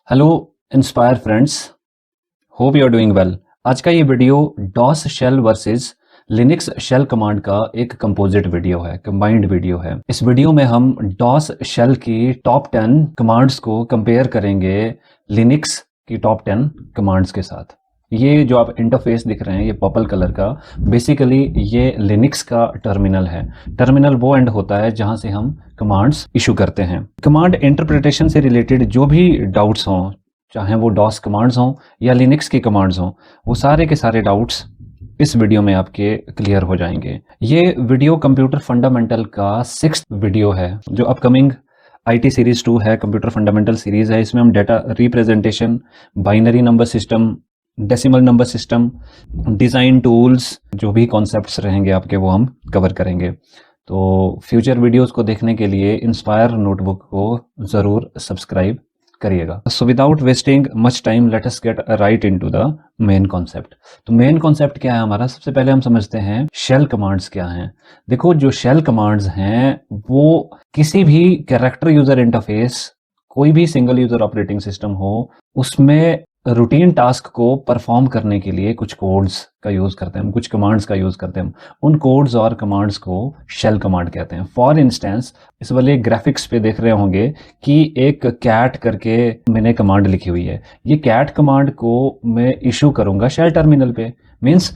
Hello inspire friends, hope you are doing well. आज का ये video DOS shell versus Linux shell command का एक कंपोजिट वीडियो है, कंबाइंड वीडियो है। इस वीडियो में हम डॉस शेल की टॉप 10 कमांड्स को कंपेयर करेंगे लिनक्स की टॉप 10 कमांड्स के साथ। ये जो आप इंटरफेस दिख रहे हैं, ये पर्पल कलर का, बेसिकली ये लिनक्स का टर्मिनल है। टर्मिनल वो एंड होता है जहां से हम कमांड्स इशू करते हैं। कमांड इंटरप्रिटेशन से रिलेटेड जो भी डाउट्स हों, चाहे वो डॉस कमांड्स हों या लिनक्स की कमांड्स हों, वो सारे के सारे डाउट्स इस वीडियो में आपके क्लियर हो जाएंगे। ये वीडियो कंप्यूटर फंडामेंटल का 6th वीडियो है, जो अपकमिंग IT सीरीज 2 है, कंप्यूटर फंडामेंटल सीरीज है। इसमें हम data representation, binary number system, decimal number system, design tools, जो भी कॉन्सेप्ट्स रहेंगे आपके, वो हम कवर करेंगे। तो फ्यूचर वीडियोस को देखने के लिए इंस्पायर नोटबुक को ज़रूर सब्सक्राइब करिएगा। So without wasting much time, let us get right into the main concept. तो मेन कॉन्सेप्ट क्या है हमारा? सबसे पहले हम समझते हैं शेल कमांड्स क्या हैं। देखो, जो शेल कमांड्स हैं वो किसी भी कैरेक्टर यूजर इंटरफेस, कोई भी सिंगल यूजर ऑपरेटिंग सिस्टम हो, उसमें रूटीन टास्क को परफॉर्म करने के लिए कुछ कोड्स का यूज करते हैं, कुछ कमांड्स का यूज करते हैं। उन कोड्स और कमांड्स को शेल कमांड कहते हैं। फॉर इंस्टेंस, इस वाले ग्राफिक्स पे देख रहे होंगे कि एक कैट करके मैंने कमांड लिखी हुई है। ये कैट कमांड को मैं इशू करूंगा शेल टर्मिनल पे। Means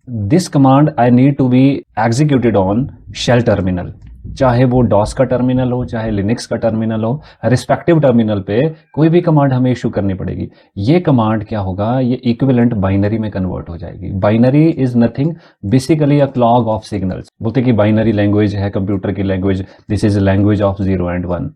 this command I need to be executed on shell terminal, चाहे वो डॉस का टर्मिनल हो, चाहे लिनक्स का टर्मिनल हो, रिस्पेक्टिव टर्मिनल पे कोई भी कमांड हमें इशू करनी पड़ेगी। ये कमांड क्या होगा? ये इक्विवेलेंट बाइनरी में कन्वर्ट हो जाएगी। Binary is nothing, basically a clog of signals. बोलते कि बाइनरी लैंग्वेज है कंप्यूटर की language, this is language of 0 and 1।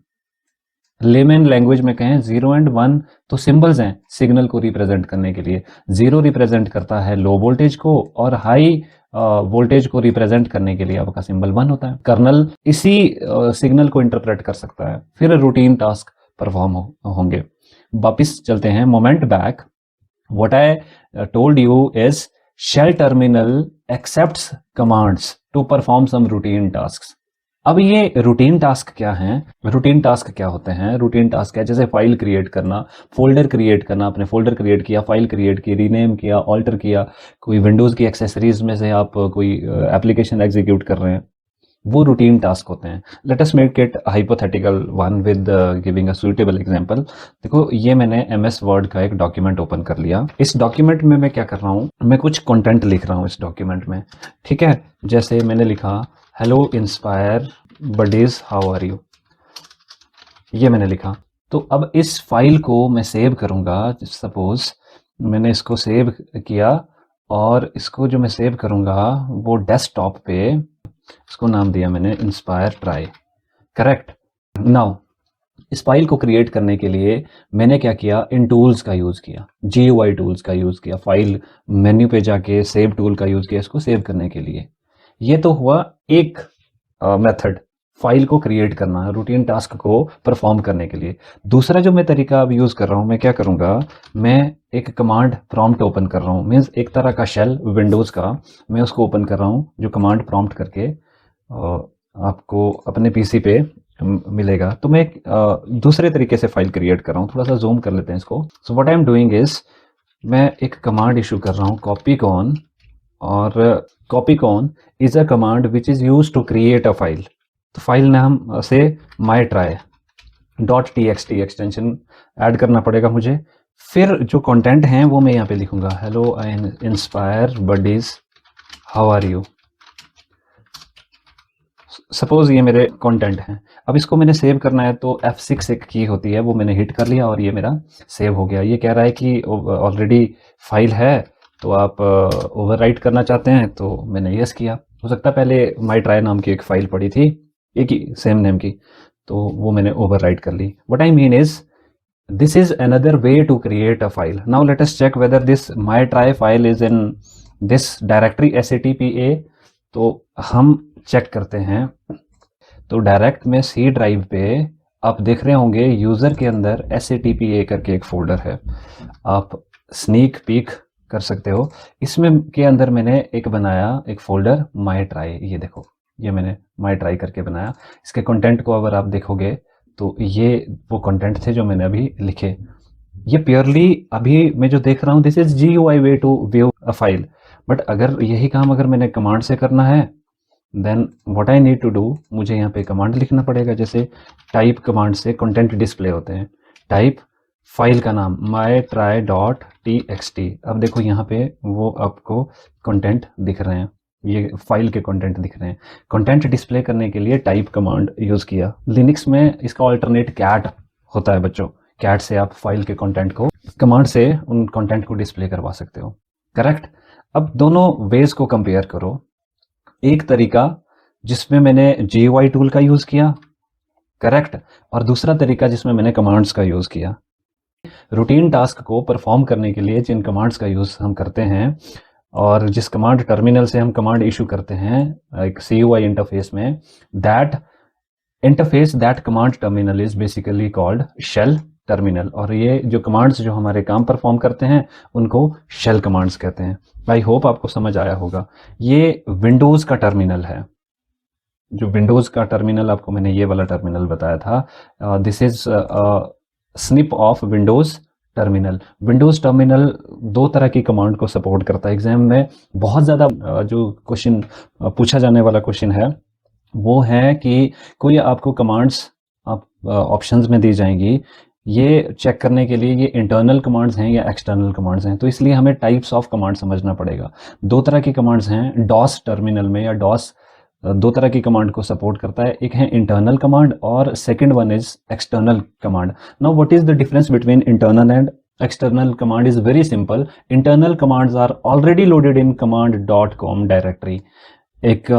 Layman language में कहें 0 and 1 तो सिंबल्स हैं सिग्नल को रिप्रेजेंट करने के लिए। 0 रिप्रेजेंट करता है लो वोल्टेज को, और हाई वोल्टेज को रिप्रेजेंट करने के लिए आपका सिंबल 1 होता है। कर्नल इसी सिग्नल को इंटरप्रेट कर सकता है, फिर रूटीन टास्क परफॉर्म होंगे। वापिस चलते हैं, moment back. What I told you is shell terminal accepts commands to perform some routine tasks. अब ये रूटीन टास्क क्या हैं? रूटीन टास्क क्या होते हैं? रूटीन टास्क है जैसे फाइल क्रिएट करना, फोल्डर क्रिएट करना। आपने फोल्डर क्रिएट किया, फाइल क्रिएट की, रीनेम किया, ऑल्टर किया, कोई विंडोज़ की एक्सेसरीज में से आप कोई एप्लीकेशन एग्जीक्यूट कर रहे हैं, वो रूटीन टास्क होते हैं। Let us make it hypothetical one with giving a suitable example. देखो, ये मैंने MS वर्ड का एक डॉक्यूमेंट ओपन कर लिया। इस डॉक्यूमेंट में मैं क्या कर रहा हूँ? मैं कुछ कंटेंट लिख रहा हूँ इस डॉक्यूमेंट में, ठीक है। जैसे मैंने लिखा, hello inspire buddies, how are you, ये मैंने लिखा। तो अब इस फाइल को मैं सेव करूंगा। सपोज मैंने इसको सेव किया, और इसको जो मैं सेव करूंगा वो डेस्कटॉप पे, इसको नाम दिया मैंने इंस्पायर ट्राई, करेक्ट। नाउ इस फाइल को क्रिएट करने के लिए मैंने क्या किया? इन टूल्स का यूज किया, GUI टूल्स का यूज किया, फाइल मेन्यू पे जाके सेव टूल का यूज किया इसको सेव करने के लिए। ये तो हुआ एक मेथड, फाइल को क्रिएट करना, रूटीन टास्क को परफॉर्म करने के लिए। दूसरा जो मैं तरीका अब यूज कर रहा हूं, मैं क्या करूंगा? मैं एक कमांड प्रॉम्प्ट ओपन कर रहा हूं। मीन्स एक तरह का शेल विंडोज का मैं उसको ओपन कर रहा हूं, जो कमांड प्रॉम्प्ट करके आपको अपने PC पे मिलेगा। तो मैं दूसरे तरीके से फाइल क्रिएट कर रहा हूँ। थोड़ा सा जूम कर लेते हैं इसको। So what I am doing is, मैं एक कमांड इशू कर रहा हूँ, कॉपीकॉन। और copy con is a command which is use to create a file. तो फाइल नाम से mytry.txt एक्सटेंशन ऐड करना पड़ेगा मुझे। फिर जो कंटेंट हैं वो मैं यहाँ पे लिखूंगा, hello I inspire buddies, how are you. Suppose ये मेरे कंटेंट हैं। अब इसको मैंने सेव करना है, तो F6 एक की होती है, वो मैंने हिट कर लिया और ये मेरा सेव हो गया। ये कह रहा है कि ऑलरेडी फाइल है, तो आप ओवरराइट करना चाहते हैं, तो मैंने यस किया। हो सकता है पहले mytry नाम की एक फाइल पड़ी थी, एक ही सेम नेम की, तो वो मैंने ओवरराइट कर ली। What I mean is, this is another way to create a file. Now let us check whether this mytry file is in this directory SATPA। तो हम चेक करते हैं। तो डायरेक्ट में C ड्राइव पे आप देख रहे होंगे यूजर के अंदर SATPA करके एक फोल्डर है। आप स्नीक पीक कर सकते हो। इसमें के अंदर मैंने एक बनाया एक फोल्डर माई ट्राई, ये देखो ये मैंने माई ट्राई करके बनाया। इसके कंटेंट को अगर आप देखोगे तो ये वो कंटेंट थे जो मैंने अभी लिखे। ये प्योरली अभी मैं जो देख रहा हूँ this is GUI way to view a file, but अगर यही काम अगर मैंने कमांड से करना है then what I need to do, मुझे यहाँ पे कमांड लिखना पड़ेगा। जैसे टाइप कमांड से कंटेंट डिस्प्ले होते हैं, टाइप फाइल का नाम mytry.txt। अब देखो यहाँ पे वो आपको कंटेंट दिख रहे हैं, ये फाइल के कंटेंट दिख रहे हैं। कंटेंट डिस्प्ले करने के लिए टाइप कमांड यूज किया। लिनक्स में इसका ऑल्टरनेट कैट होता है बच्चों, कैट से आप फाइल के कंटेंट को कमांड से उन कंटेंट को डिस्प्ले करवा सकते हो, करेक्ट। अब दोनों वेज को कंपेयर करो। एक तरीका जिसमें मैंने GUI टूल का यूज किया, करेक्ट, और दूसरा तरीका जिसमें मैंने कमांड्स का यूज किया। रूटीन टास्क को परफॉर्म करने के लिए जिन कमांड्स का यूज हम करते हैं और जिस कमांड टर्मिनल से हम कमांड इशू करते हैं एक CUI इंटरफेस में, that interface that command terminal is basically called shell terminal. और ये जो कमांड्स जो हमारे काम परफॉर्म करते हैं उनको शेल कमांड्स कहते हैं। आई होप आपको समझ आया होगा। ये विंडोज का टर्मिनल है, जो विंडोज का टर्मिनल आपको मैंने ये वाला टर्मिनल बताया था, this is snip of Windows terminal. Windows terminal दो तरह की कमांड को सपोर्ट करता है। एग्जाम में बहुत ज़्यादा जो क्वेश्चन पूछा जाने वाला क्वेश्चन है वो है कि कोई आपको कमांड्स आप ऑप्शंस में दी जाएंगी, ये चेक करने के लिए ये इंटरनल कमांड्स हैं या एक्सटर्नल कमांड्स हैं। तो इसलिए हमें टाइप्स ऑफ कमांड समझना पड़ेगा। दो तरह की कमांड्स हैं डॉस टर्मिनल में, या डॉस दो तरह की कमांड को सपोर्ट करता है, एक है इंटरनल कमांड और second one is external command. Now what is the difference between internal and external command is very simple. Internal commands are already loaded in command.com directory। एक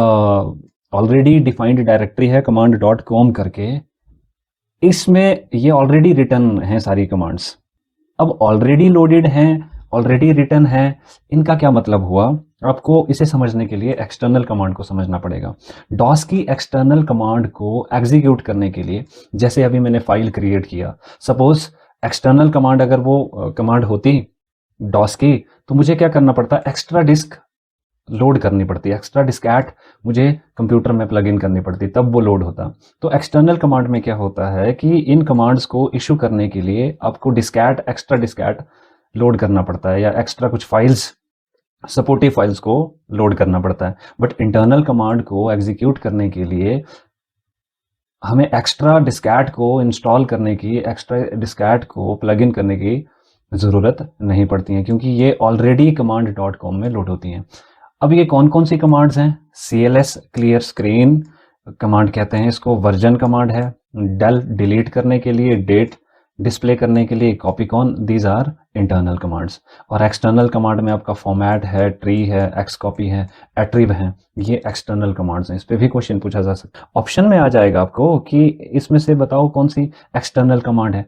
ऑलरेडी डिफाइंड डायरेक्टरी है command.com करके, इसमें ये already return है सारी commands. अब already loaded हैं, already return है, इनका क्या मतलब हुआ? आपको इसे समझने के लिए एक्सटर्नल कमांड को समझना पड़ेगा। डॉस की एक्सटर्नल कमांड को एग्जीक्यूट करने के लिए, जैसे अभी मैंने फाइल क्रिएट किया, सपोज एक्सटर्नल कमांड अगर वो कमांड होती डॉस की तो मुझे क्या करना पड़ता, एक्स्ट्रा डिस्क लोड करनी पड़ती है, एक्स्ट्रा डिस्कैट मुझे कंप्यूटर में प्लग इन करनी पड़ती, तब वो लोड होता। तो एक्सटर्नल कमांड में क्या होता है कि इन कमांड्स को इशू करने के लिए आपको डिस्कैट, एक्स्ट्रा डिस्कैट लोड करना पड़ता है, या एक्स्ट्रा कुछ फाइल्स, सपोर्टिव फाइल्स को लोड करना पड़ता है। बट इंटरनल कमांड को एग्जीक्यूट करने के लिए हमें एक्स्ट्रा डिस्कैट को इंस्टॉल करने की, एक्स्ट्रा डिस्कैट को प्लग इन करने की ज़रूरत नहीं पड़ती है, क्योंकि ये ऑलरेडी command.com में लोड होती हैं। अब ये कौन कौन सी कमांड्स हैं? CLS क्लियर स्क्रीन कमांड कहते हैं इसको, वर्जन कमांड है, डेल डिलीट करने के लिए, डेट डिस्प्ले करने के लिए कॉपीकॉन, दीज आर इंटरनल कमांड्स। और एक्सटर्नल कमांड में आपका फॉर्मेट है, ट्री है, एक्सकॉपी है, एट्रिब है, ये एक्सटर्नल कमांड्स हैं। इस पे भी क्वेश्चन पूछा जा सकता है। ऑप्शन में आ जाएगा आपको कि इसमें से बताओ कौन सी एक्सटर्नल कमांड है।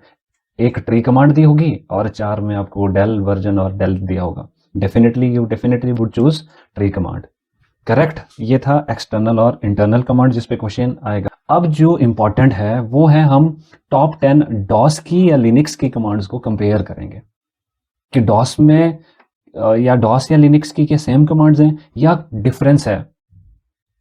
एक ट्री कमांड दी होगी और 4 में आपको डेल, वर्जन और डेल दिया होगा। You definitely would choose tree command, correct. ये था एक्सटर्नल और इंटरनल कमांड जिस पे क्वेश्चन आएगा। अब जो इंपॉर्टेंट है वो है हम टॉप 10 डॉस की या लिनक्स की कमांड्स को कंपेयर करेंगे कि डॉस में या डॉस या लिनक्स की क्या सेम कमांड्स हैं या डिफरेंस है।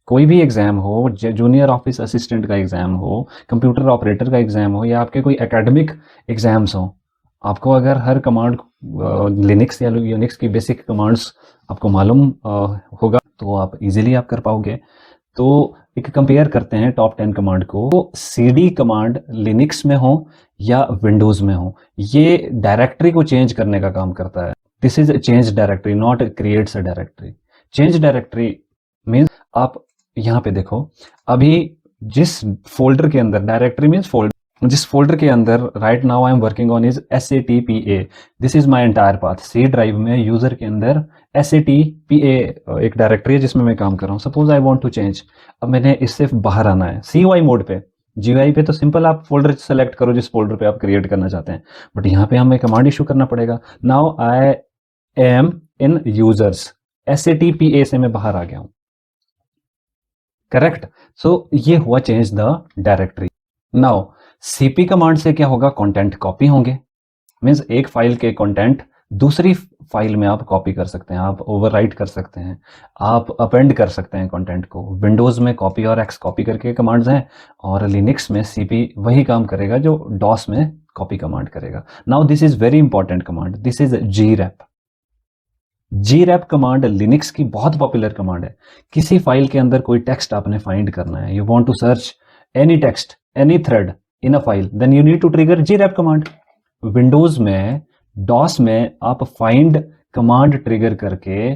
कोई भी एग्जाम हो, जूनियर ऑफिस असिस्टेंट का एग्जाम हो, कंप्यूटर ऑपरेटर का एग्जाम हो, या आपके कोई एकेडमिक एग्जाम्स हो, आपको अगर हर कमांड लिनक्स या यूनिक्स की बेसिक कमांड्स आपको मालूम होगा तो आप इजीली आप कर पाओगे। तो एक कंपेयर करते हैं टॉप 10 कमांड को। तो CD कमांड लिनक्स में हो या विंडोज में हो, ये डायरेक्टरी को चेंज करने का काम करता है। This is change directory, not creates a directory. Change directory means आप यहाँ पे देखो, अभी जिस फोल्डर के अंदर, डायरेक्टरी मीन्स फोल्डर, जिस फोल्डर के अंदर right now I am working on is SATPA, this is my entire path. C drive में यूजर के अंदर SATPA एक डायरेक्टरी है जिसमें मैं काम कर रहा हूँ। Suppose I want to change, अब मैंने इससे बाहर आना है। CUI मोड पे, GUI पे तो सिंपल आप फोल्डर सेलेक्ट करो जिस फोल्डर पे आप क्रिएट करना चाहते हैं, बट यहाँ पे हमें कमांड इशू करना पड़ेगा। Now I am in users, SATPA से मैं बाहर आ गया हूँ, करेक्ट। सो ये हुआ change the directory. Now CP command से क्या होगा, कंटेंट कॉपी होंगे, मीन्स एक फाइल के कंटेंट दूसरी फाइल में आप कॉपी कर सकते हैं, आप ओवरराइट कर सकते हैं, आप अपेंड कर सकते हैं कंटेंट को। विंडोज़ में कॉपी और एक्स कॉपी करके कमांड्स हैं, और लिनक्स में सीपी वही काम करेगा जो डॉस में कॉपी कमांड करेगा। Now this is very important command, this is grep। grep command Linux की बहुत पॉपुलर कमांड है। किसी फाइल के अंदर कोई टेक्स्ट आपने फाइंड करना है, you want to search any text, any thread in a file, then you need to trigger grep कमांड। विंडोज में, डॉस में आप फाइंड कमांड ट्रिगर करके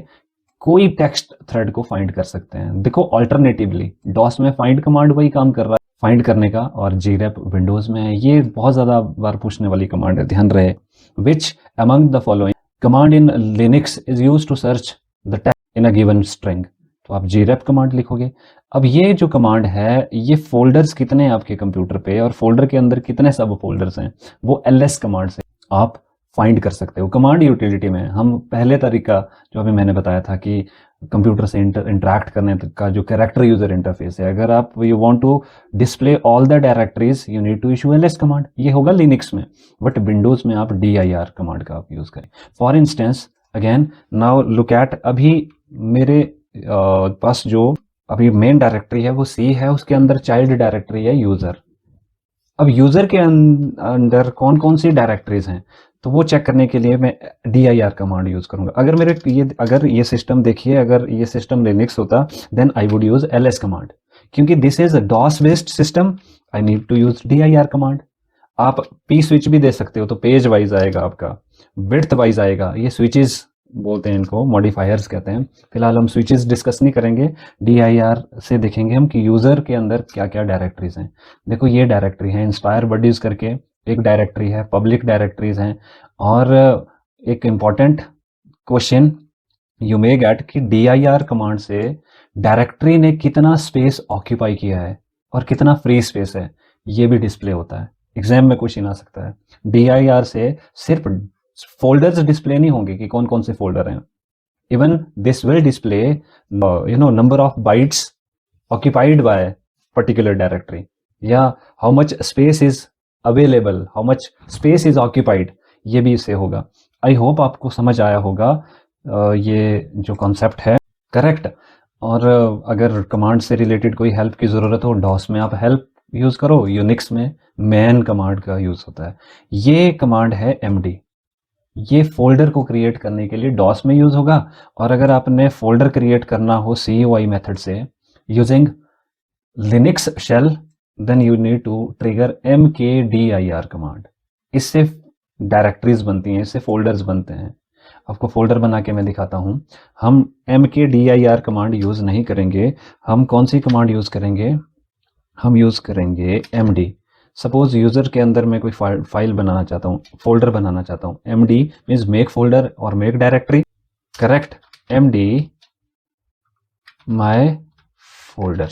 कोई टेक्स्ट थ्रेड को फाइंड कर सकते हैं। देखो ऑल्टरनेटिवली डॉस में फाइंड कमांड वही काम कर रहा है फाइंड करने का, और grep विंडोज में है। ये बहुत ज्यादा बार पूछने वाली कमांड है, ध्यान रहे। Which among the following command in Linux is use to search the text in a given string. तो आप grep कमांड लिखोगे। अब ये जो कमांड है, ये फोल्डर्स कितने हैं आपके कंप्यूटर पे और फोल्डर के अंदर कितने सब फोल्डर्स हैं, वो ls कमांड से आप फाइंड कर सकते हो। कमांड यूटिलिटी में हम पहले तरीका जो अभी मैंने बताया था कि कंप्यूटर से इंटरैक्ट करने का जो कैरेक्टर यूजर इंटरफेस है, अगर आप you want to display all the directories you need to issue ls command. ये होगा लिनक्स में, बट विंडोज में आप dir कमांड का आप यूज करें। For instance again now look at, अभी मेरे पास जो अभी मेन डायरेक्टरी है वो C है, उसके अंदर चाइल्ड डायरेक्टरी है यूजर। अब यूजर के अंदर कौन कौन सी डायरेक्टरीज हैं, तो वो चेक करने के लिए मैं dir कमांड यूज करूंगा। अगर ये सिस्टम देखिए, अगर ये सिस्टम लिनक्स होता then I would use ls command, क्योंकि this is DOS based system, I need to use dir command. आप p स्विच भी दे सकते हो, तो पेज वाइज आएगा आपका, विड्थ वाइज आएगा। ये स्विचेस बोलते हैं, इनको मॉडिफायर्स कहते हैं। फिलहाल हम स्विचेस डिस्कस नहीं करेंगे, dir से देखेंगे हम कि यूजर के अंदर क्या क्या डायरेक्टरीज हैं। देखो ये डायरेक्टरी है इंस्पायर बडीज करके एक डायरेक्टरी है, पब्लिक डायरेक्टरीज हैं। और एक important question you may gate कि dir कमांड से डायरेक्टरी ने कितना स्पेस ऑक्यूपाई किया है और कितना फ्री स्पेस है, ये भी डिस्प्ले होता है। एग्जाम में क्वेश्चन आ सकता है। dir से सिर्फ फोल्डर्स डिस्प्ले नहीं होंगे कि कौन कौन से फोल्डर हैं, even this will display number of bytes occupied by particular directory, या how much space is available, how much space is occupied, ये भी इससे होगा। आई होप आपको समझ आया होगा ये जो कॉन्सेप्ट है, करेक्ट। और अगर कमांड से रिलेटेड कोई हेल्प की ज़रूरत हो, डॉस में आप हेल्प यूज़ करो, यूनिक्स में मैन कमांड का यूज़ होता है। ये कमांड है md, ये फोल्डर को क्रिएट करने के लिए डॉस में यूज़ होगा। और अगर आपने फोल्डर क्रिएट करना हो COI मेथड से using Linux shell, then you need to trigger mkdir command. इससे डायरेक्टरीज बनती हैं, इससे फोल्डर्स बनते हैं। आपको फोल्डर बना के मैं दिखाता हूं। हम mkdir कमांड यूज नहीं करेंगे, हम कौन सी कमांड यूज करेंगे, हम यूज करेंगे md। सपोज यूजर के अंदर मैं कोई फाइल बनाना चाहता हूँ, फोल्डर बनाना चाहता हूँ, md मीन्स मेक फोल्डर और मेक डायरेक्टरी, करेक्ट। md माई फोल्डर,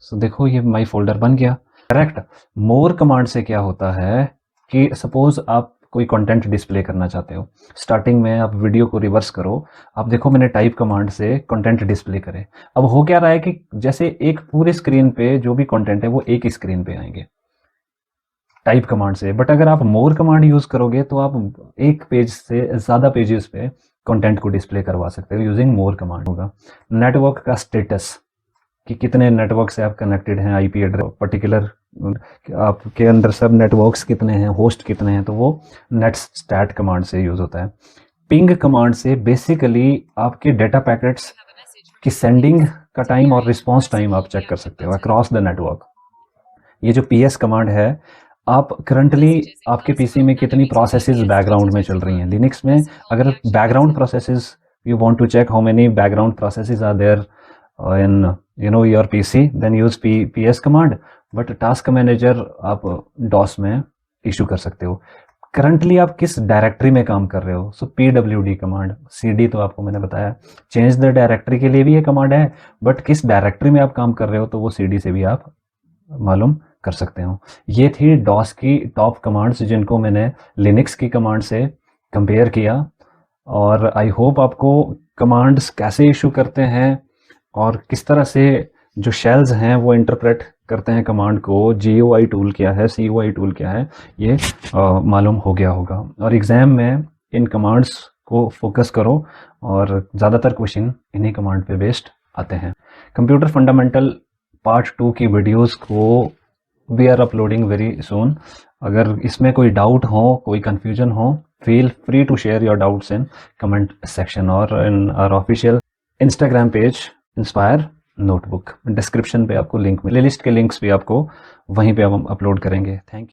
सो देखो ये माई फोल्डर बन गया, करेक्ट। मोर कमांड से क्या होता है कि सपोज आप कोई कंटेंट डिस्प्ले करना चाहते हो, स्टार्टिंग में आप वीडियो को रिवर्स करो, आप देखो मैंने टाइप कमांड से कंटेंट डिस्प्ले करे। अब हो क्या रहा है कि जैसे एक पूरे स्क्रीन पे जो भी कंटेंट है वो एक ही स्क्रीन पे आएंगे टाइप कमांड से। बट अगर आप मोर कमांड यूज करोगे तो आप एक पेज से ज्यादा पेजेस पे कंटेंट को डिस्प्ले करवा सकते हो यूजिंग मोर कमांड। होगा नेटवर्क का स्टेटस, कि कितने नेटवर्क से आप कनेक्टेड हैं, आईपी एड्रेस पर्टिकुलर आपके अंदर सब नेटवर्क्स कितने हैं, होस्ट कितने हैं, तो वो नेट स्टैट कमांड से यूज होता है। पिंग कमांड से बेसिकली आपके डेटा पैकेट्स की सेंडिंग का टाइम और रिस्पांस टाइम आप चेक कर सकते हो अक्रॉस द नेटवर्क। ये जो PS कमांड है, आप करंटली आपके पीसी में कितनी प्रोसेसेस बैकग्राउंड में चल रही हैं। लिनक्स में अगर background processes, you want to check how many background processes are there in your PC, then use PS command. But task manager आप DOS में इशू कर सकते हो। करंटली आप किस डायरेक्टरी में काम कर रहे हो, सो pwd कमांड। cd तो आपको मैंने बताया, चेंज द डायरेक्टरी के लिए भी ये कमांड है, बट किस डायरेक्टरी में आप काम कर रहे हो तो वो cd से भी आप मालूम कर सकते हो। ये थी DOS की टॉप कमांड्स जिनको मैंने लिनक्स की कमांड से कंपेयर किया। और आई होप आपको कमांड्स कैसे इशू करते हैं और किस तरह से जो शेल्स हैं वो इंटरप्रेट करते हैं कमांड को, GUI टूल क्या है, CUI टूल क्या है, ये मालूम हो गया होगा। और एग्जाम में इन कमांड्स को फोकस करो और ज़्यादातर क्वेश्चन इन्हीं कमांड पे बेस्ड आते हैं। कंप्यूटर फंडामेंटल पार्ट 2 की वीडियोस को we are uploading very soon. अगर इसमें कोई डाउट हो, कोई कन्फ्यूजन हो, feel free to share your doubts in comment section और in our official Instagram page Inspire Notebook. Description पे आपको लिंक मिले, लिस्ट के लिंक्स भी आपको वहीं पे हम अपलोड करेंगे। Thank you.